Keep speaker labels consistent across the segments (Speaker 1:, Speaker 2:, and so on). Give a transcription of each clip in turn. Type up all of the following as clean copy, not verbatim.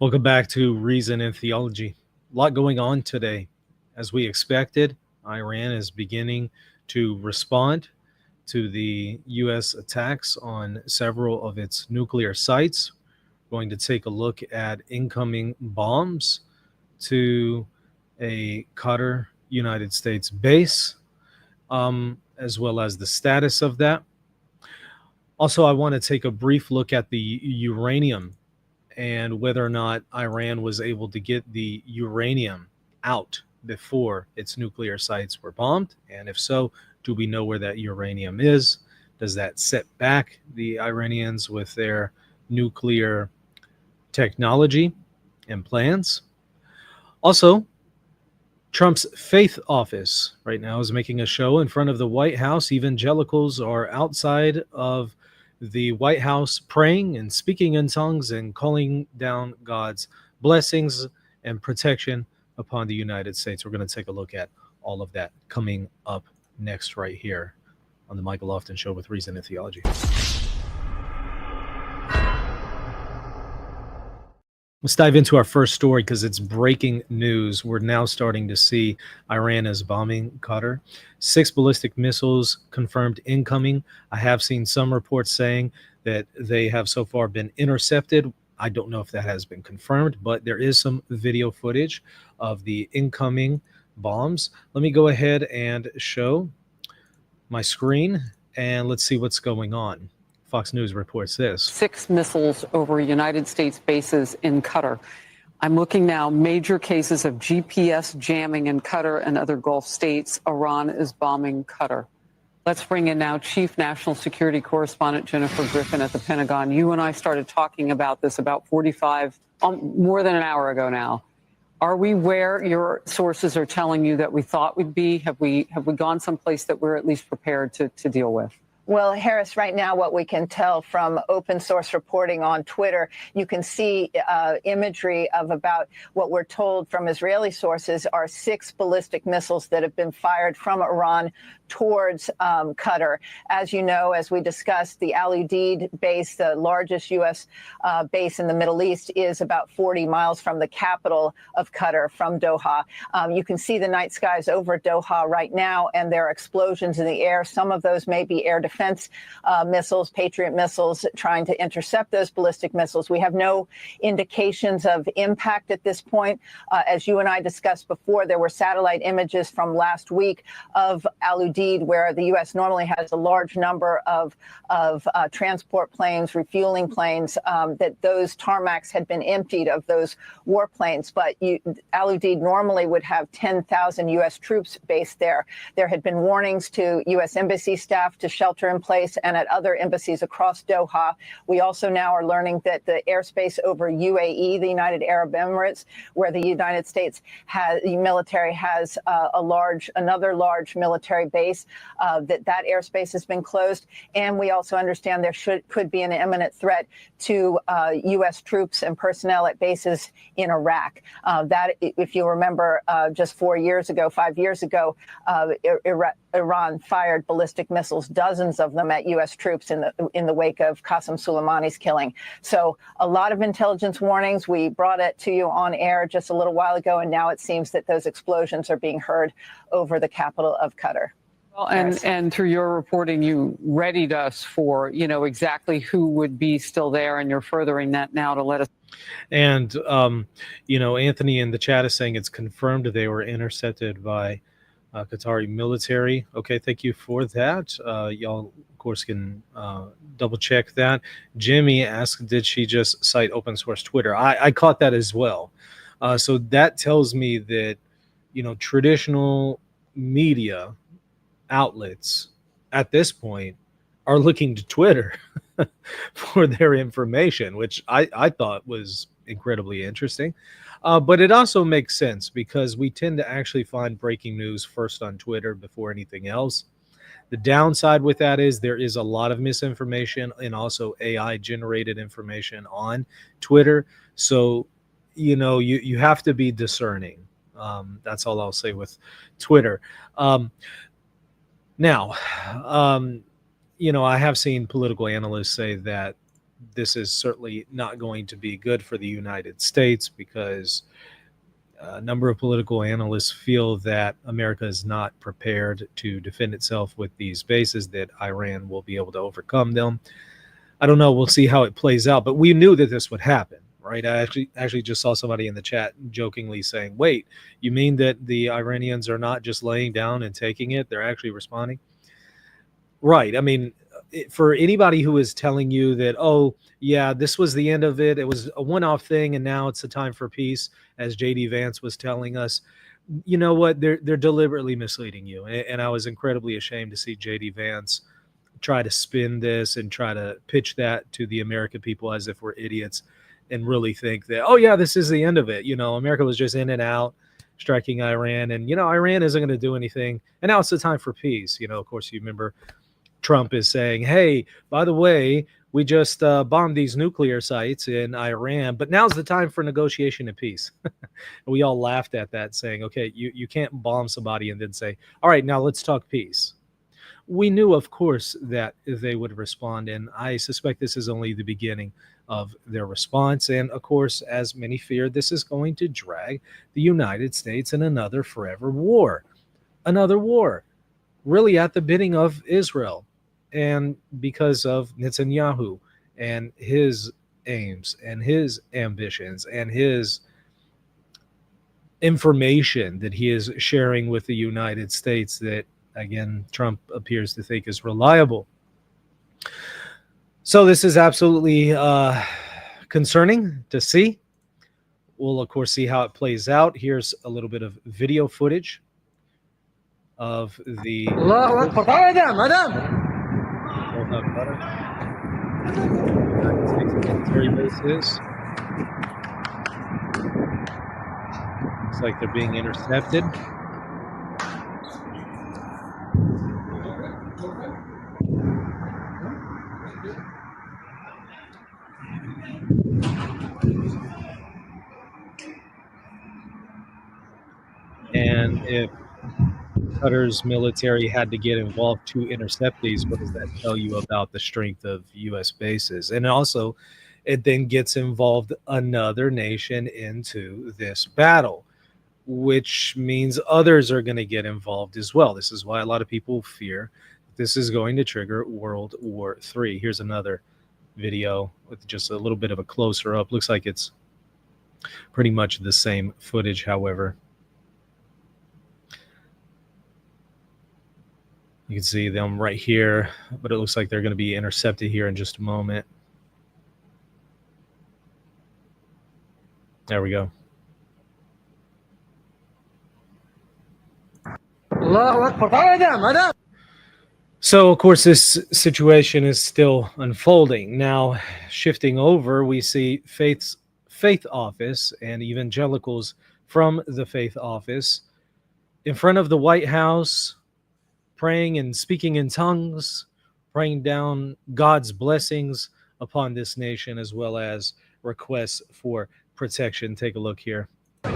Speaker 1: Welcome back to Reason and Theology. A lot going on today. As we expected, Iran is beginning to respond to the U.S. attacks on several of its nuclear sites. We're going to take a look at incoming bombs to a Qatar United States base, as well as the status of that. Also, I want to take a brief look at the uranium and whether or not Iran was able to get the uranium out before its nuclear sites were bombed. And if so, do we know where that uranium is? Does that set back the Iranians with their nuclear technology and plans? Also, Trump's faith office right now is making a show in front of the White House. Evangelicals are outside of the White House praying and speaking in tongues and calling down God's blessings and protection upon the United States. We're going to take a look at all of that coming up next right here on the Michael Lofton Show with Reason and Theology. Let's dive into our first story because it's breaking news. We're now starting to see Iran is bombing Qatar. 6 ballistic missiles confirmed incoming. I have seen some reports saying that they have so far been intercepted. I don't know if that has been confirmed, but there is some video footage of the incoming bombs. Let me go ahead and show my screen and let's see what's going on. Fox News reports this.
Speaker 2: 6 missiles over United States bases in Qatar. I'm looking now, major cases of GPS jamming in Qatar and other Gulf states. Iran is bombing Qatar. Let's bring in now Chief National Security Correspondent Jennifer Griffin at the Pentagon. You and I started talking about this about more than an hour ago now. Are we where your sources are telling you that we thought we'd be? Have we gone someplace that we're at least prepared to deal with?
Speaker 3: Well, Harris, right now, what we can tell from open source reporting on Twitter, you can see imagery of about what we're told from Israeli sources are 6 ballistic missiles that have been fired from Iran towards Qatar. As you know, as we discussed, the Al Udeid base, the largest U.S. Base in the Middle East, is about 40 miles from the capital of Qatar, from Doha. You can see the night skies over Doha right now, and there are explosions in the air. Some of those may be air defense missiles, Patriot missiles, trying to intercept those ballistic missiles. We have no indications of impact at this point. As you and I discussed before, there were satellite images from last week of Al Udeid, where the U.S. normally has a large number of transport planes, refueling planes, that those tarmacs had been emptied of those warplanes. But Al Udeid normally would have 10,000 U.S. troops based there. There had been warnings to U.S. embassy staff to shelter in place and at other embassies across Doha. We also now are learning that the airspace over UAE, the United Arab Emirates, where the United States the military has another large military base, that airspace has been closed. And we also understand there could be an imminent threat to U.S. troops and personnel at bases in Iraq. That, if you remember, just 5 years ago, Iran fired ballistic missiles, dozens of them at U.S. troops in the wake of Qasem Soleimani's killing. So a lot of intelligence warnings. We brought it to you on air just a little while ago, and now it seems that those explosions are being heard over the capital of Qatar.
Speaker 2: Well, and through your reporting, you readied us for, exactly who would be still there, and you're furthering that now to let us.
Speaker 1: And, Anthony in the chat is saying it's confirmed they were intercepted by Qatari military. Okay, thank you for that. Y'all, of course, can double check that. Jimmy asked, did she just cite open source Twitter? I caught that as well. So that tells me that, traditional media outlets at this point are looking to Twitter for their information, which I thought was incredibly interesting. But it also makes sense because we tend to actually find breaking news first on Twitter before anything else. The downside with that is there is a lot of misinformation and also AI generated information on Twitter. So, you have to be discerning. That's all I'll say with Twitter. Now, I have seen political analysts say that this is certainly not going to be good for the United States, because a number of political analysts feel that America is not prepared to defend itself with these bases, that Iran will be able to overcome them. I don't know. We'll see how it plays out. But we knew that this would happen, right? I actually just saw somebody in the chat jokingly saying, wait, you mean that the Iranians are not just laying down and taking it? They're actually responding? Right. I mean, for anybody who is telling you that, oh, yeah, this was the end of it, it was a one-off thing, and now it's a time for peace, as JD Vance was telling us, you know what? They're deliberately misleading you. And I was incredibly ashamed to see JD Vance try to spin this and try to pitch that to the American people as if we're idiots, and really think that, oh, yeah, this is the end of it. You know, America was just in and out, striking Iran, and, you know, Iran isn't going to do anything. And now it's the time for peace. You know, of course, you remember Trump is saying, hey, by the way, we just bombed these nuclear sites in Iran, but now's the time for negotiation and peace. We all laughed at that, saying, okay, you can't bomb somebody and then say, all right, now let's talk peace. We knew, of course, that they would respond, and I suspect this is only the beginning of their response. And, of course, as many fear, this is going to drag the United States in another forever war. Another war, really at the bidding of Israel. And because of Netanyahu and his aims and his ambitions and his information that he is sharing with the United States, that, again, Trump appears to think is reliable. So this is absolutely concerning to see. We'll, of course, see how it plays out. Here's a little bit of video footage of the military bases. Looks like they're being intercepted. And if Qatar's military had to get involved to intercept these, what does that tell you about the strength of U.S. bases? And also, it then gets involved another nation into this battle, which means others are going to get involved as well. This is why a lot of people fear this is going to trigger World War III. Here's another video with just a little bit of a closer up. Looks like it's pretty much the same footage, however. You can see them right here, but it looks like they're going to be intercepted here in just a moment. There we go. So, of course, this situation is still unfolding. Now, shifting over, we see faith office and evangelicals from the faith office in front of the White House, praying and speaking in tongues, praying down God's blessings upon this nation, as well as requests for protection. Take a look here.
Speaker 4: We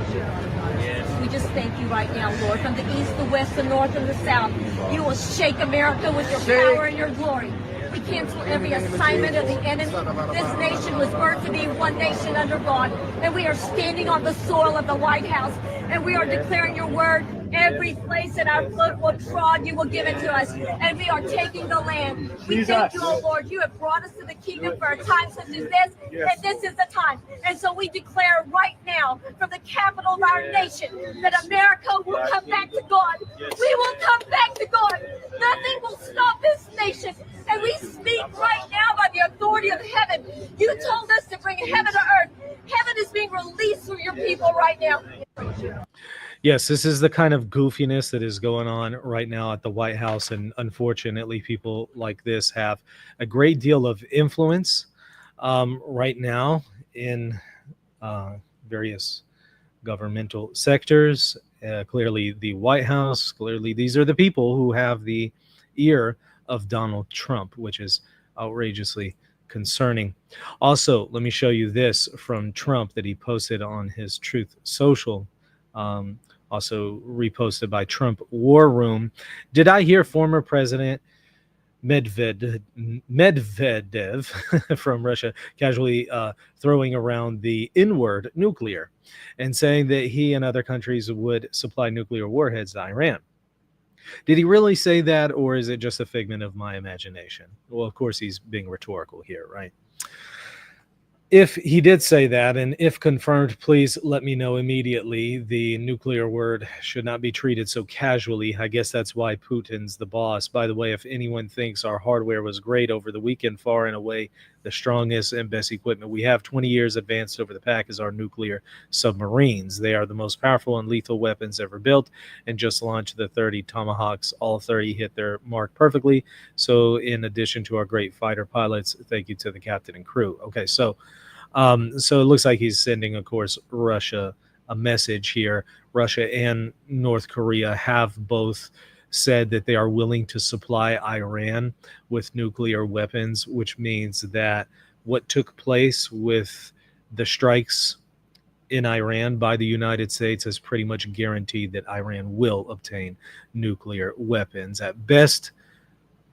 Speaker 4: just thank you right now, Lord, from the east, the west, the north, and the south. You will shake America with your power and your glory. We cancel every assignment of the enemy. This nation was birthed to be one nation under God, and we are standing on the soil of the White House, and we are declaring your word. Every place that our foot will trod, you will give it to us, and we are taking the land. We thank you, oh Lord. You have brought us to the kingdom for a time such as this, and this is the time. And so we declare right now, from the capital of our nation, that America will come back to God. We will come back to God. Nothing will stop this nation. And we speak right now by the authority of heaven. You told us to bring heaven to earth. Heaven is being released through your people right now.
Speaker 1: Yes, this is the kind of goofiness that is going on right now at the White House. And unfortunately, people like this have a great deal of influence right now in various governmental sectors. Clearly, the White House, clearly, these are the people who have the ear of Donald Trump, which is outrageously concerning. Also, let me show you this from Trump that he posted on his Truth Social. Also reposted by Trump War Room. Did I hear former President Medvedev from Russia casually throwing around the N-word nuclear and saying that he and other countries would supply nuclear warheads to Iran. Did he really say that, or is it just a figment of my imagination? Well, of course, he's being rhetorical here, right? If he did say that, and if confirmed, please let me know immediately. The nuclear word should not be treated so casually. I guess that's why Putin's the boss. By the way, if anyone thinks our hardware was great over the weekend, far and away the strongest and best equipment we have 20 years advanced over the pack is our nuclear submarines. They are the most powerful and lethal weapons ever built, and just launched the 30 Tomahawks. All 30 hit their mark perfectly. So in addition to our great fighter pilots, thank you to the captain and crew. Okay, so it looks like he's sending, of course, Russia a message here. Russia and North Korea have both said that they are willing to supply Iran with nuclear weapons, which means that what took place with the strikes in Iran by the United States has pretty much guaranteed that Iran will obtain nuclear weapons. At best,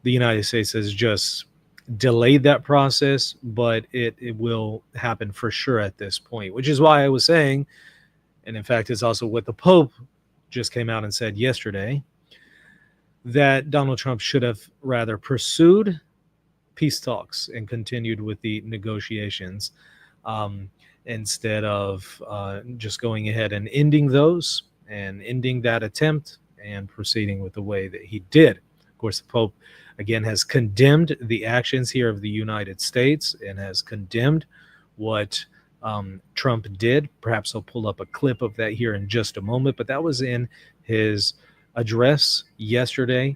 Speaker 1: the United States has just delayed that process, but it will happen for sure at this point, which is why I was saying, and in fact, it's also what the Pope just came out and said yesterday, that Donald Trump should have rather pursued peace talks and continued with the negotiations instead of just going ahead and ending those and ending that attempt and proceeding with the way that he did. Of course, the Pope again has condemned the actions here of the United States and has condemned what Trump did. Perhaps I'll pull up a clip of that here in just a moment, but that was in his address yesterday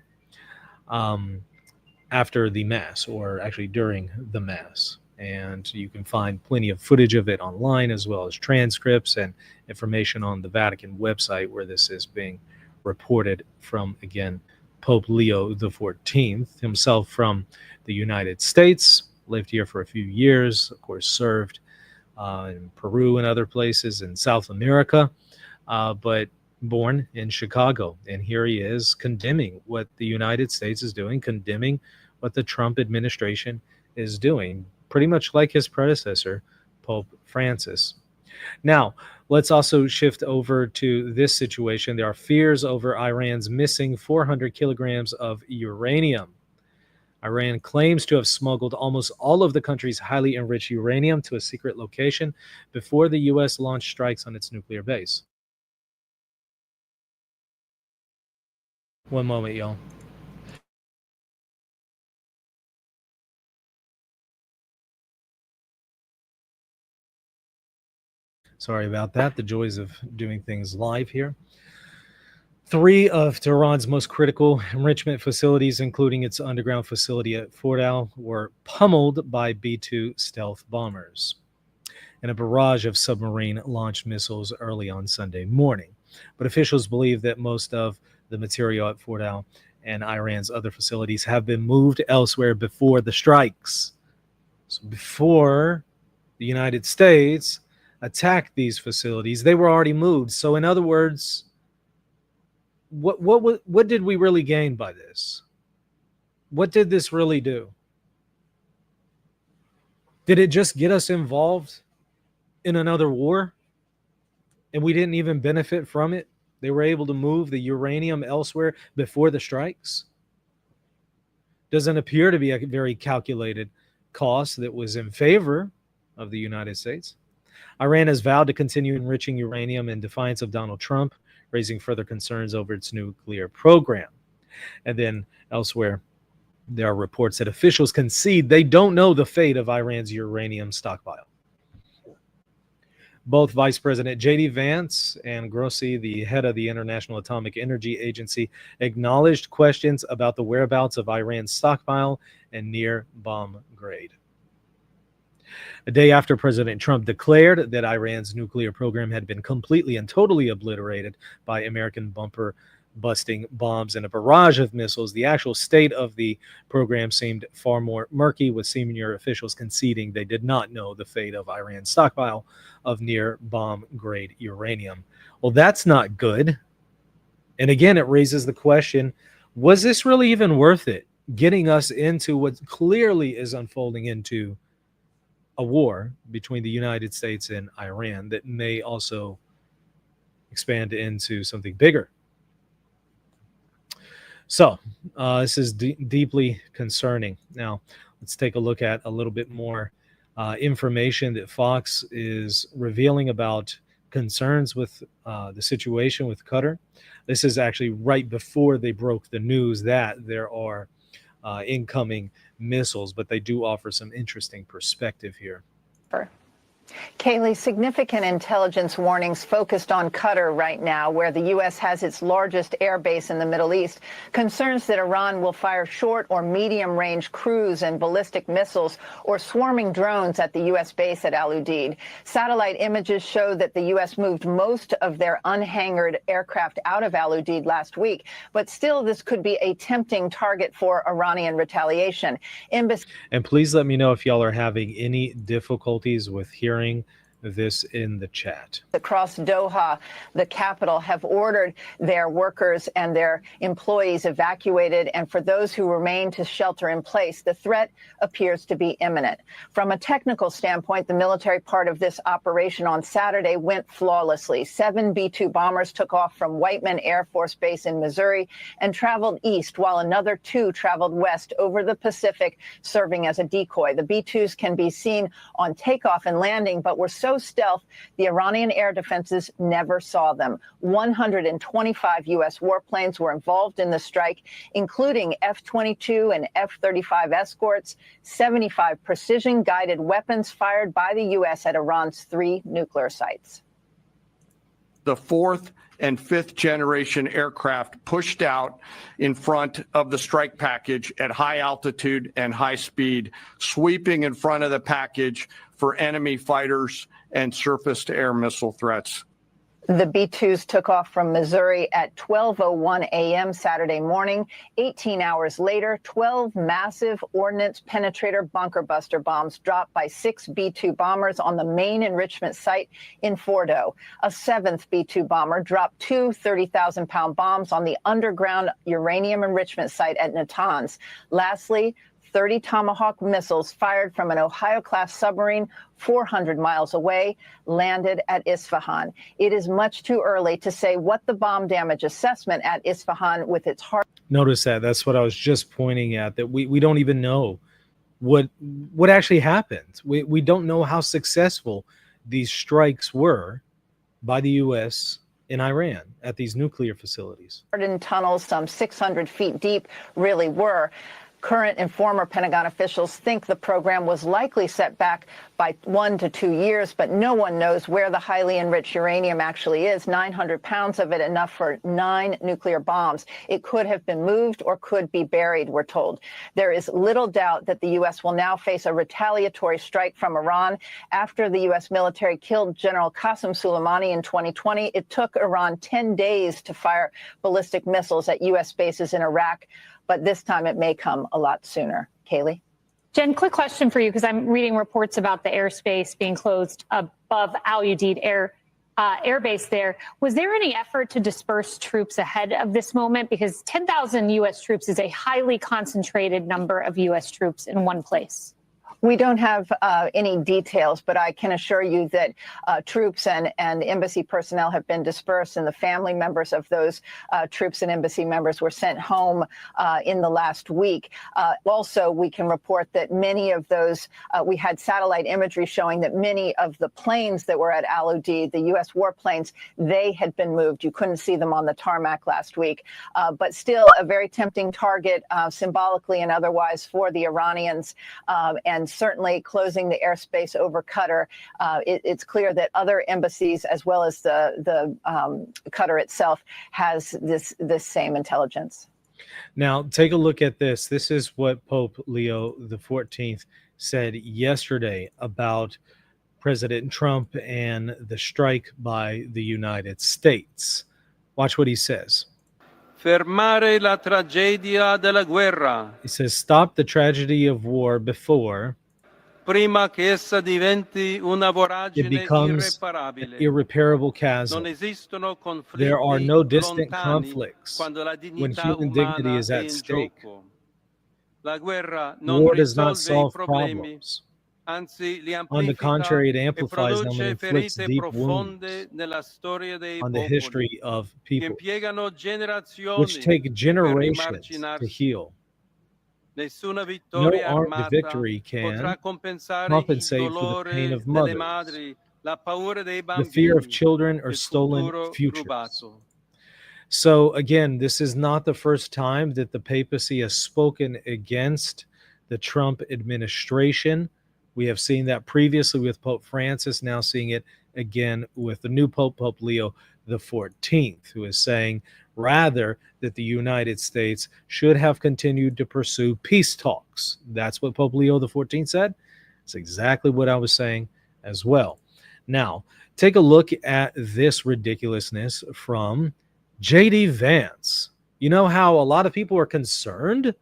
Speaker 1: after the Mass, or actually during the Mass. And you can find plenty of footage of it online, as well as transcripts and information on the Vatican website where this is being reported from, again, Pope Leo XIV, himself from the United States, lived here for a few years, of course, served in Peru and other places in South America, but born in Chicago. And here he is condemning what the United States is doing, condemning what the Trump administration is doing, pretty much like his predecessor, Pope Francis. Now, let's also shift over to this situation. There are fears over Iran's missing 400 kilograms of uranium. Iran claims to have smuggled almost all of the country's highly enriched uranium to a secret location before the U.S. launched strikes on its nuclear base. One moment, y'all. Sorry about that. The joys of doing things live here. 3 of Tehran's most critical enrichment facilities, including its underground facility at Fordow, were pummeled by B-2 stealth bombers and a barrage of submarine-launched missiles early on Sunday morning. But officials believe that most of the material at Fordow and Iran's other facilities have been moved elsewhere before the strikes. So before the United States attacked these facilities, they were already moved. So in other words, what did we really gain by this? What did this really do? Did it just get us involved in another war and we didn't even benefit from it? They were able to move the uranium elsewhere before the strikes. Doesn't appear to be a very calculated cost that was in favor of the United States. Iran has vowed to continue enriching uranium in defiance of Donald Trump, raising further concerns over its nuclear program. And then elsewhere, there are reports that officials concede they don't know the fate of Iran's uranium stockpile. Both Vice President J.D. Vance and Grossi, the head of the International Atomic Energy Agency, acknowledged questions about the whereabouts of Iran's stockpile and near bomb grade. A day after President Trump declared that Iran's nuclear program had been completely and totally obliterated by American bumper-busting bombs and a barrage of missiles, the actual state of the program seemed far more murky, with senior officials conceding they did not know the fate of Iran's stockpile of near bomb-grade uranium. Well, that's not good. And again, it raises the question, was this really even worth it? getting us into what clearly is unfolding into a war between the United States and Iran that may also expand into something bigger. So this is deeply concerning. Now, let's take a look at a little bit more information that Fox is revealing about concerns with the situation with Qatar. This is actually right before they broke the news that there are incoming missiles, but they do offer some interesting perspective here.
Speaker 3: Kaylee, significant intelligence warnings focused on Qatar right now, where the U.S. has its largest air base in the Middle East. Concerns that Iran will fire short or medium-range cruise and ballistic missiles or swarming drones at the U.S. base at Al Udeid. Satellite images show that the U.S. moved most of their unhangared aircraft out of Al Udeid last week, but still this could be a tempting target for Iranian retaliation.
Speaker 1: And please let me know if y'all are having any difficulties with hearing this in the chat.
Speaker 3: Across Doha, the capital, have ordered their workers and their employees evacuated, and for those who remain to shelter in place, the threat appears to be imminent. From a technical standpoint, the military part of this operation on Saturday went flawlessly. 7 B-2 bombers took off from Whiteman Air Force Base in Missouri and traveled east, while another 2 traveled west over the Pacific, serving as a decoy. The B-2s can be seen on takeoff and landing, but were so stealth, the Iranian air defenses never saw them. 125 U.S. warplanes were involved in the strike, including F-22 and F-35 escorts, 75 precision-guided weapons fired by the U.S. at Iran's 3 nuclear sites.
Speaker 5: The 4th and 5th generation aircraft pushed out in front of the strike package at high altitude and high speed, sweeping in front of the package for enemy fighters and surface-to-air missile threats.
Speaker 3: The B-2s took off from Missouri at 12:01 a.m. Saturday morning. 18 hours later, 12 massive ordnance penetrator bunker buster bombs dropped by 6 B-2 bombers on the main enrichment site in Fordo. A 7th B-2 bomber dropped 2 30,000-pound bombs on the underground uranium enrichment site at Natanz. Lastly, 30 Tomahawk missiles fired from an Ohio-class submarine 400 miles away landed at Isfahan. It is much too early to say what the bomb damage assessment at Isfahan with its hard...
Speaker 1: Notice that. That's what I was just pointing at, that we don't even know what actually happened. We don't know how successful these strikes were by the U.S. in Iran at these nuclear facilities.
Speaker 3: ...hardened tunnels, some 600 feet deep, really were. Current and former Pentagon officials think the program was likely set back by 1 to 2 years, but no one knows where the highly enriched uranium actually is. 900 pounds of it, enough for 9 nuclear bombs. It could have been moved or could be buried, we're told. There is little doubt that the U.S. will now face a retaliatory strike from Iran. After the U.S. military killed General Qasem Soleimani in 2020, it took Iran 10 days to fire ballistic missiles at U.S. bases in Iraq. But this time it may come a lot sooner. Kaylee?
Speaker 6: Jen, quick question for you, because I'm reading reports about the airspace being closed above Al Udeid Air Base there. Was there any effort to disperse troops ahead of this moment? Because 10,000 U.S. troops is a highly concentrated number of U.S. troops in one place.
Speaker 3: We don't have any details, but I can assure you that troops and embassy personnel have been dispersed, and the family members of those troops and embassy members were sent home in the last week. Also, we can report that many of those, we had satellite imagery showing that many of the planes that were at Al Udeid, the U.S. warplanes, they had been moved. You couldn't see them on the tarmac last week, but still a very tempting target symbolically and otherwise for the Iranians, and certainly closing the airspace over Qatar. It's clear that other embassies, as well as the Qatar itself, has this same intelligence.
Speaker 1: Now, take a look at this. This is what Pope Leo XIV said yesterday about President Trump and the strike by the United States. Watch what he says.
Speaker 7: Fermare la tragedia della guerra.
Speaker 1: He says, stop the tragedy of war before
Speaker 7: Prima che essa diventi una
Speaker 1: it
Speaker 7: voragine
Speaker 1: becomes an
Speaker 7: irreparabile.
Speaker 1: irreparable
Speaker 7: Non
Speaker 1: chasm.
Speaker 7: esistono conflitti
Speaker 1: There are no distant
Speaker 7: lontani
Speaker 1: conflicts
Speaker 7: quando la
Speaker 1: when
Speaker 7: dignità
Speaker 1: human dignity
Speaker 7: umana
Speaker 1: is
Speaker 7: è
Speaker 1: at
Speaker 7: in
Speaker 1: stake.
Speaker 7: gioco. La guerra non
Speaker 1: War does not
Speaker 7: risolve i
Speaker 1: solve
Speaker 7: problemi,
Speaker 1: problems.
Speaker 7: anzi li
Speaker 1: On the
Speaker 7: amplifica
Speaker 1: contrary, it
Speaker 7: e
Speaker 1: amplifies them and
Speaker 7: produce
Speaker 1: inflicts
Speaker 7: ferite
Speaker 1: deep
Speaker 7: profonde
Speaker 1: wounds
Speaker 7: nella storia dei
Speaker 1: on the
Speaker 7: popoli,
Speaker 1: history of
Speaker 7: che
Speaker 1: peoples,
Speaker 7: impiegano
Speaker 1: which
Speaker 7: generazioni
Speaker 1: take
Speaker 7: per
Speaker 1: generations to
Speaker 7: rimarginarsi.
Speaker 1: heal.
Speaker 7: Nessuna
Speaker 1: No
Speaker 7: vittoria
Speaker 1: armed
Speaker 7: armata
Speaker 1: victory can
Speaker 7: potrà compensare il
Speaker 1: compensate for the pain
Speaker 7: dolore
Speaker 1: of
Speaker 7: delle
Speaker 1: mothers,
Speaker 7: madri, la paura dei
Speaker 1: the fear of
Speaker 7: bambini,
Speaker 1: children, or
Speaker 7: il
Speaker 1: stolen
Speaker 7: futuro
Speaker 1: futures.
Speaker 7: rubato.
Speaker 1: So, again, this is not the first time that the papacy has spoken against the Trump administration. We have seen that previously with Pope Francis, now seeing it again with the new Pope, Pope Leo the 14th, who is saying rather that the United States should have continued to pursue peace talks. That's what Pope Leo the 14th said. It's exactly what I was saying as well. Now, take a look at this ridiculousness from JD Vance. You know how a lot of people are concerned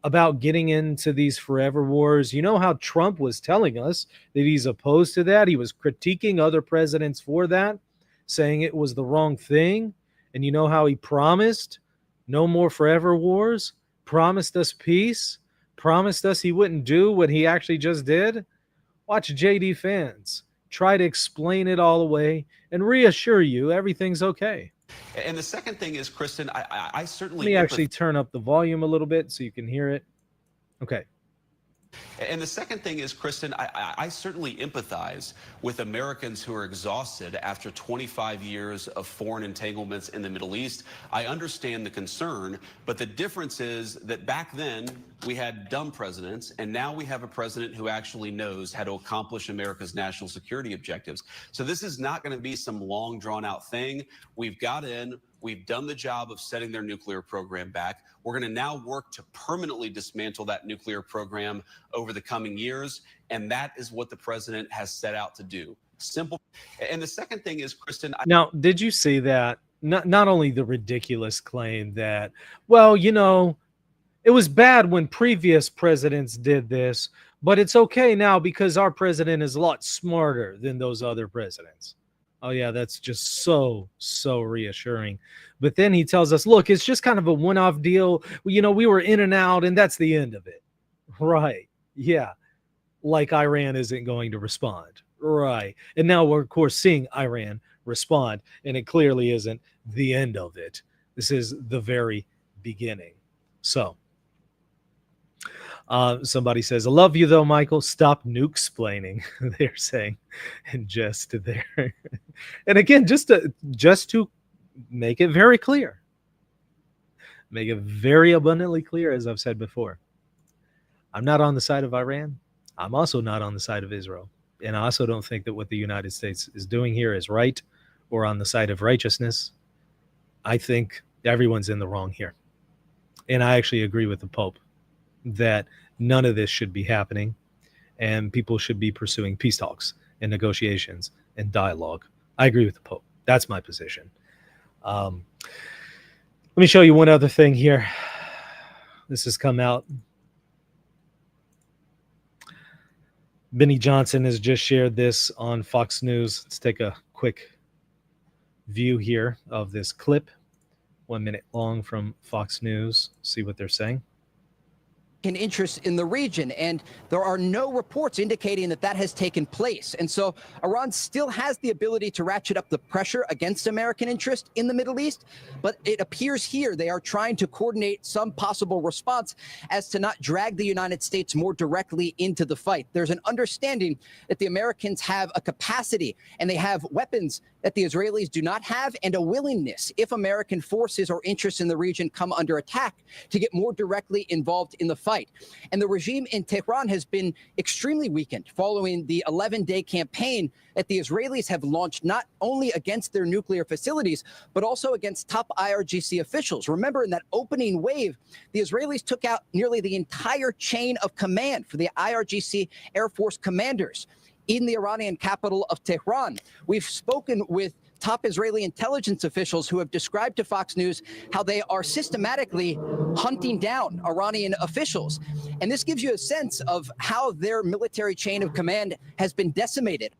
Speaker 1: about getting into these forever wars? You know how Trump was telling us that he's opposed to that? He was critiquing other presidents for that, saying it was the wrong thing. And you know how he promised no more forever wars, promised us peace, promised us he wouldn't do what he actually just did? Watch JD Vance try to explain it all away and reassure you everything's okay.
Speaker 8: And the second thing is, Kristen, I certainly...
Speaker 1: Let me actually turn up the volume a little bit so you can hear it. Okay.
Speaker 8: And the second thing is, Kristen, I certainly empathize with Americans who are exhausted after 25 years of foreign entanglements in the Middle East. I understand the concern, but the difference is that back then we had dumb presidents, and now we have a president who actually knows how to accomplish America's national security objectives. So this is not going to be some long, drawn-out thing. We've got in. We've done the job of setting their nuclear program back. We're going to now work to permanently dismantle that nuclear program over the coming years. And that is what the president has set out to do. Simple. And the second thing is, Kristen.
Speaker 1: Now, did you see that? Not only the ridiculous claim that, well, you know, it was bad when previous presidents did this, but it's okay now because our president is a lot smarter than those other presidents. Oh, yeah, that's just so reassuring. But then he tells us, look, it's just kind of a one-off deal. You know, we were in and out, and that's the end of it. Right. Yeah. Like Iran isn't going to respond. Right. And now we're, of course, seeing Iran respond, and it clearly isn't the end of it. This is the very beginning. So, somebody says, I love you though, Michael. Stop nuke-splaining. They're saying in jest there. And again, just to make it very clear, make it very abundantly clear, as I've said before, I'm not on the side of Iran. I'm also not on the side of Israel. And I also don't think that what the United States is doing here is right or on the side of righteousness. I think everyone's in the wrong here. And I actually agree with the Pope that none of this should be happening, and people should be pursuing peace talks and negotiations and dialogue. I agree with the Pope. That's my position. Let me show you one other thing here. This has come out. Benny Johnson has just shared this on Fox News. Let's take a quick view here of this clip, 1 minute long, from Fox News. See what they're saying.
Speaker 9: Interest in the region, and there are no reports indicating that has taken place. And so Iran still has the ability to ratchet up the pressure against American interest in the Middle East, but it appears here they are trying to coordinate some possible response as to not drag the United States more directly into the fight. There's an understanding that the Americans have a capacity and they have weapons that the Israelis do not have, and a willingness, if American forces or interests in the region come under attack, to get more directly involved in the fight. And the regime in Tehran has been extremely weakened following the 11-day campaign that the Israelis have launched, not only against their nuclear facilities, but also against top IRGC officials. Remember, in that opening wave, the Israelis took out nearly the entire chain of command for the IRGC Air Force commanders in the Iranian capital of Tehran. We've spoken with top Israeli intelligence officials who have described to Fox News how they are systematically hunting down Iranian officials. And this gives you a sense of how their military chain of command has been decimated.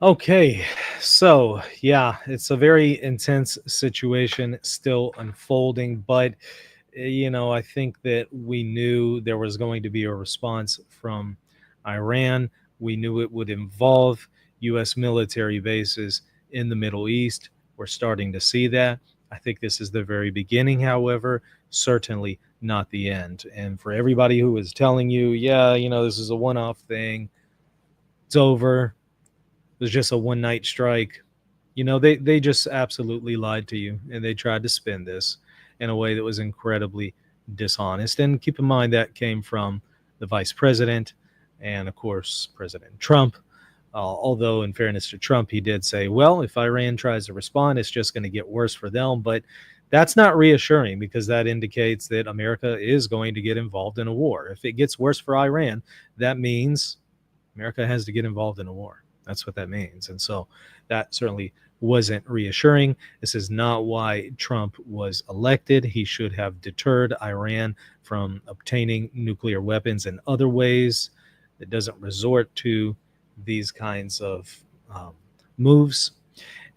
Speaker 1: Okay, so yeah, it's a very intense situation still unfolding, but I think that we knew there was going to be a response from Iran. We knew it would involve U.S. military bases in the Middle East. We're starting to see that. I think this is the very beginning, however, certainly not the end. And for everybody who is telling you, yeah, this is a one-off thing, it's over, it was just a one-night strike, they just absolutely lied to you, and they tried to spin this in a way that was incredibly dishonest. And keep in mind that came from the vice president and, of course, President Trump. Although, in fairness to Trump, he did say, well, if Iran tries to respond, it's just going to get worse for them. But that's not reassuring, because that indicates that America is going to get involved in a war. If it gets worse for Iran, that means America has to get involved in a war. That's what that means. And so that certainly wasn't reassuring. This is not why Trump was elected. He should have deterred Iran from obtaining nuclear weapons in other ways. It doesn't resort to these kinds of moves.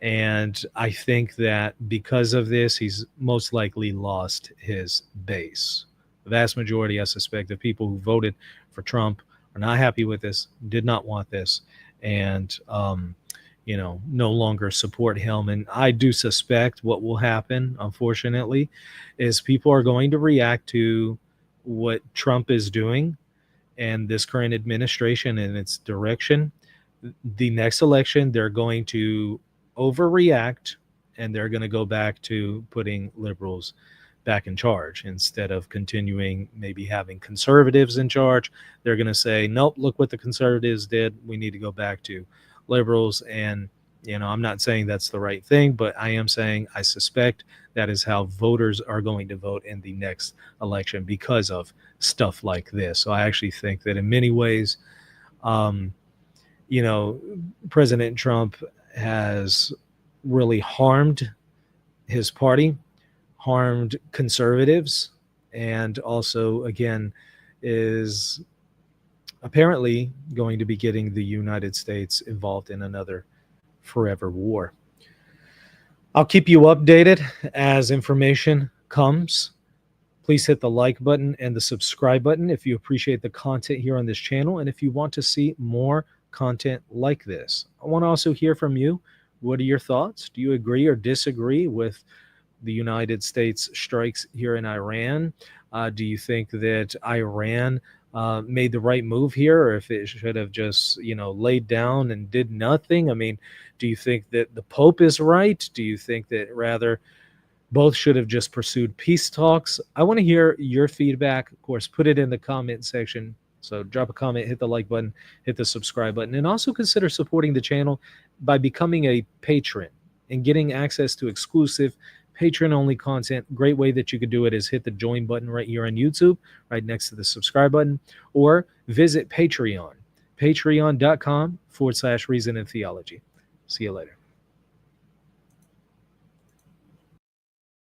Speaker 1: And I think that because of this, he's most likely lost his base. The vast majority, I suspect, of people who voted for Trump are not happy with this, did not want this, and no longer support him. And I do suspect what will happen, unfortunately, is people are going to react to what Trump is doing and this current administration and its direction. The next election, they're going to overreact, and they're going to go back to putting liberals back in charge instead of continuing maybe having conservatives in charge. They're going to say, nope, look what the conservatives did. We need to go back to liberals. And, I'm not saying that's the right thing, but I am saying I suspect that is how voters are going to vote in the next election because of stuff like this. So I actually think that in many ways, President Trump has really harmed his party, harmed conservatives, and also, again, is apparently going to be getting the United States involved in another forever war. I'll keep you updated as information comes. Please hit the like button and the subscribe button if you appreciate the content here on this channel, and if you want to see more content like this. I want to also hear from you. What are your thoughts? Do you agree or disagree with the United States strikes here in Iran? Do you think that Iran made the right move here, or if it should have just, laid down and did nothing? I mean, do you think that the Pope is right? Do you think that rather both should have just pursued peace talks? I want to hear your feedback. Of course, put it in the comment section. So drop a comment, hit the like button, hit the subscribe button, and also consider supporting the channel by becoming a patron and getting access to exclusive patron-only content. Great way that you could do it is hit the join button right here on YouTube, right next to the subscribe button, or visit Patreon, patreon.com/Reason and Theology. See you later.